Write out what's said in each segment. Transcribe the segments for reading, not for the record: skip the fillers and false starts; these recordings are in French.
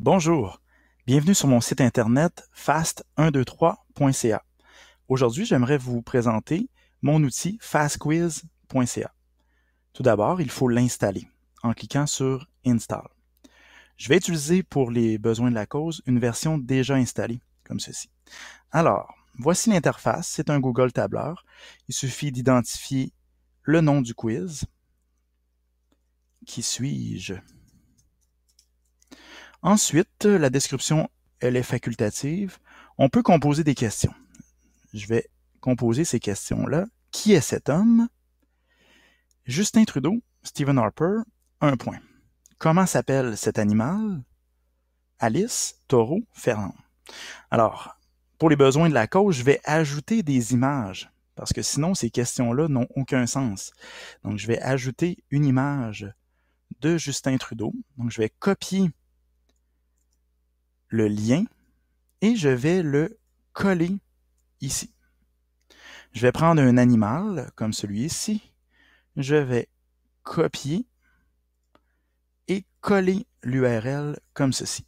Bonjour, bienvenue sur mon site internet fast123.ca. Aujourd'hui, j'aimerais vous présenter mon outil fastquiz.ca. Tout d'abord, il faut l'installer en cliquant sur Install. Je vais utiliser pour les besoins de la cause une version déjà installée, comme ceci. Alors, voici l'interface, c'est un Google Tableur. Il suffit d'identifier le nom du quiz. Qui suis-je? Ensuite, la description, elle est facultative. On peut composer des questions. Je vais composer ces questions-là. Qui est cet homme? Justin Trudeau, Stephen Harper, 1 point. Comment s'appelle cet animal? Alice, taureau, Fernand. Alors, pour les besoins de la cause, je vais ajouter des images, parce que sinon, ces questions-là n'ont aucun sens. Donc, je vais ajouter une image de Justin Trudeau. Donc, je vais copier le lien et je vais le coller ici. Je vais prendre un animal comme celui-ci. Je vais copier et coller l'URL comme ceci.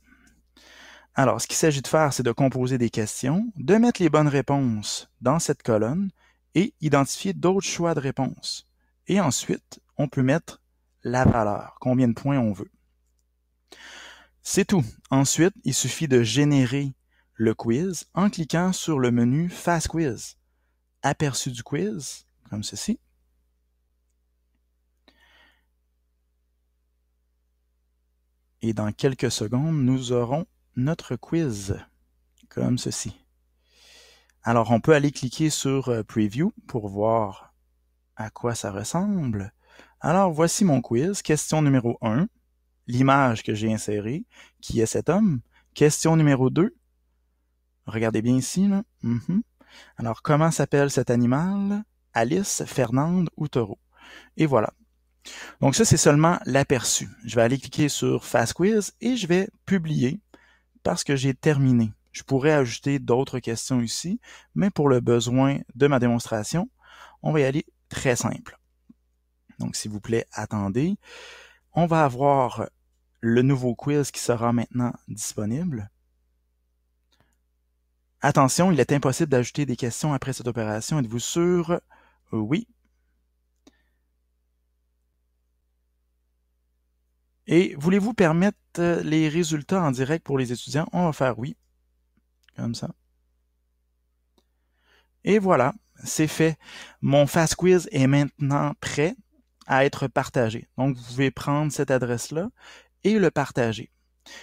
Alors, ce qu'il s'agit de faire, c'est de composer des questions, de mettre les bonnes réponses dans cette colonne et identifier d'autres choix de réponses. Et ensuite, on peut mettre la valeur, combien de points on veut. C'est tout. Ensuite, il suffit de générer le quiz en cliquant sur le menu Fast Quiz. Aperçu du quiz, comme ceci. Et dans quelques secondes, nous aurons notre quiz, comme ceci. Alors, on peut aller cliquer sur Preview pour voir à quoi ça ressemble. Alors, voici mon quiz. Question numéro 1, l'image que j'ai insérée, qui est cet homme. Question numéro 2, regardez bien ici, là. Alors, comment s'appelle cet animal? Alice, Fernande ou taureau? Et voilà. Donc ça, c'est seulement l'aperçu. Je vais aller cliquer sur Fast Quiz et je vais publier parce que j'ai terminé. Je pourrais ajouter d'autres questions ici, mais pour le besoin de ma démonstration, on va y aller très simple. Donc, s'il vous plaît, attendez. On va avoir le nouveau quiz qui sera maintenant disponible. Attention, il est impossible d'ajouter des questions après cette opération. Êtes-vous sûr? Oui. Et voulez-vous permettre les résultats en direct pour les étudiants? On va faire oui, comme ça. Et voilà, c'est fait. Mon Fast Quiz est maintenant prêt à être partagé. Donc, vous pouvez prendre cette adresse-là et le partager.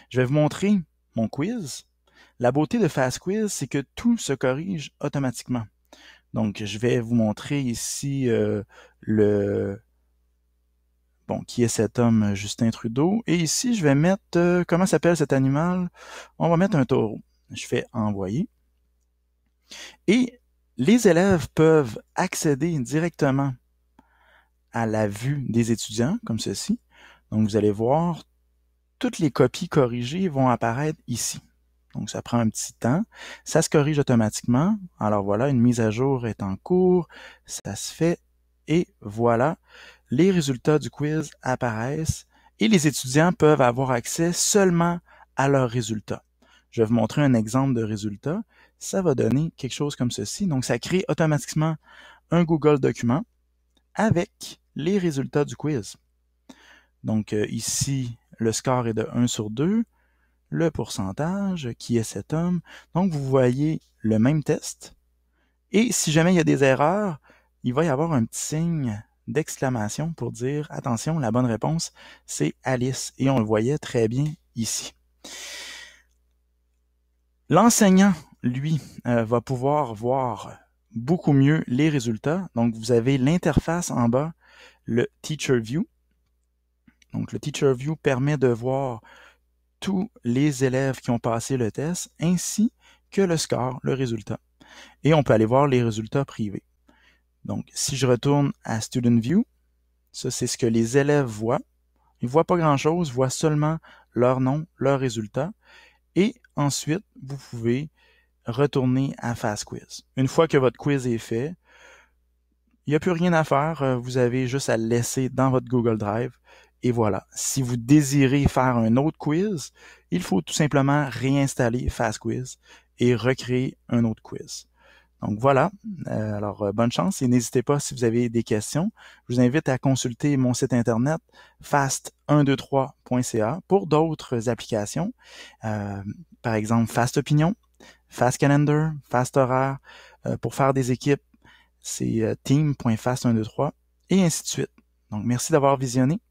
Je vais vous montrer mon quiz. La beauté de Fast Quiz, c'est que tout se corrige automatiquement. Donc, je vais vous montrer ici qui est cet homme Justin Trudeau. Et ici, je vais mettre, comment s'appelle cet animal? On va mettre un taureau. Je fais envoyer. Et les élèves peuvent accéder directement à la vue des étudiants, comme ceci. Donc, vous allez voir, toutes les copies corrigées vont apparaître ici. Donc, ça prend un petit temps. Ça se corrige automatiquement. Alors voilà, une mise à jour est en cours. Ça se fait. Et voilà, les résultats du quiz apparaissent et les étudiants peuvent avoir accès seulement à leurs résultats. Je vais vous montrer un exemple de résultat. Ça va donner quelque chose comme ceci. Donc, ça crée automatiquement un Google document avec les résultats du quiz. Donc, ici, le score est de 1 sur 2. Le pourcentage, qui est cet homme. Donc, vous voyez le même test. Et si jamais il y a des erreurs, il va y avoir un petit signe d'exclamation pour dire, attention, la bonne réponse, c'est Alice. Et on le voyait très bien ici. L'enseignant, lui, va pouvoir voir beaucoup mieux les résultats. Donc, vous avez l'interface en bas, le Teacher View. Donc, le Teacher View permet de voir tous les élèves qui ont passé le test, ainsi que le score, le résultat. Et on peut aller voir les résultats privés. Donc, si je retourne à Student View, ça, c'est ce que les élèves voient. Ils ne voient pas grand-chose, ils voient seulement leur nom, leur résultat. Et ensuite, vous pouvez retourner à Fast Quiz. Une fois que votre quiz est fait, il n'y a plus rien à faire. Vous avez juste à le laisser dans votre Google Drive Et voilà. Si vous désirez faire un autre quiz, il faut tout simplement réinstaller FastQuiz et recréer un autre quiz. Donc voilà, alors bonne chance et n'hésitez pas si vous avez des questions. Je vous invite à consulter mon site internet fast123.ca pour d'autres applications. Par exemple, Fast Opinion, Fast Calendar, Fast Horaire. Pour faire des équipes, c'est team.fast123 et ainsi de suite. Donc merci d'avoir visionné.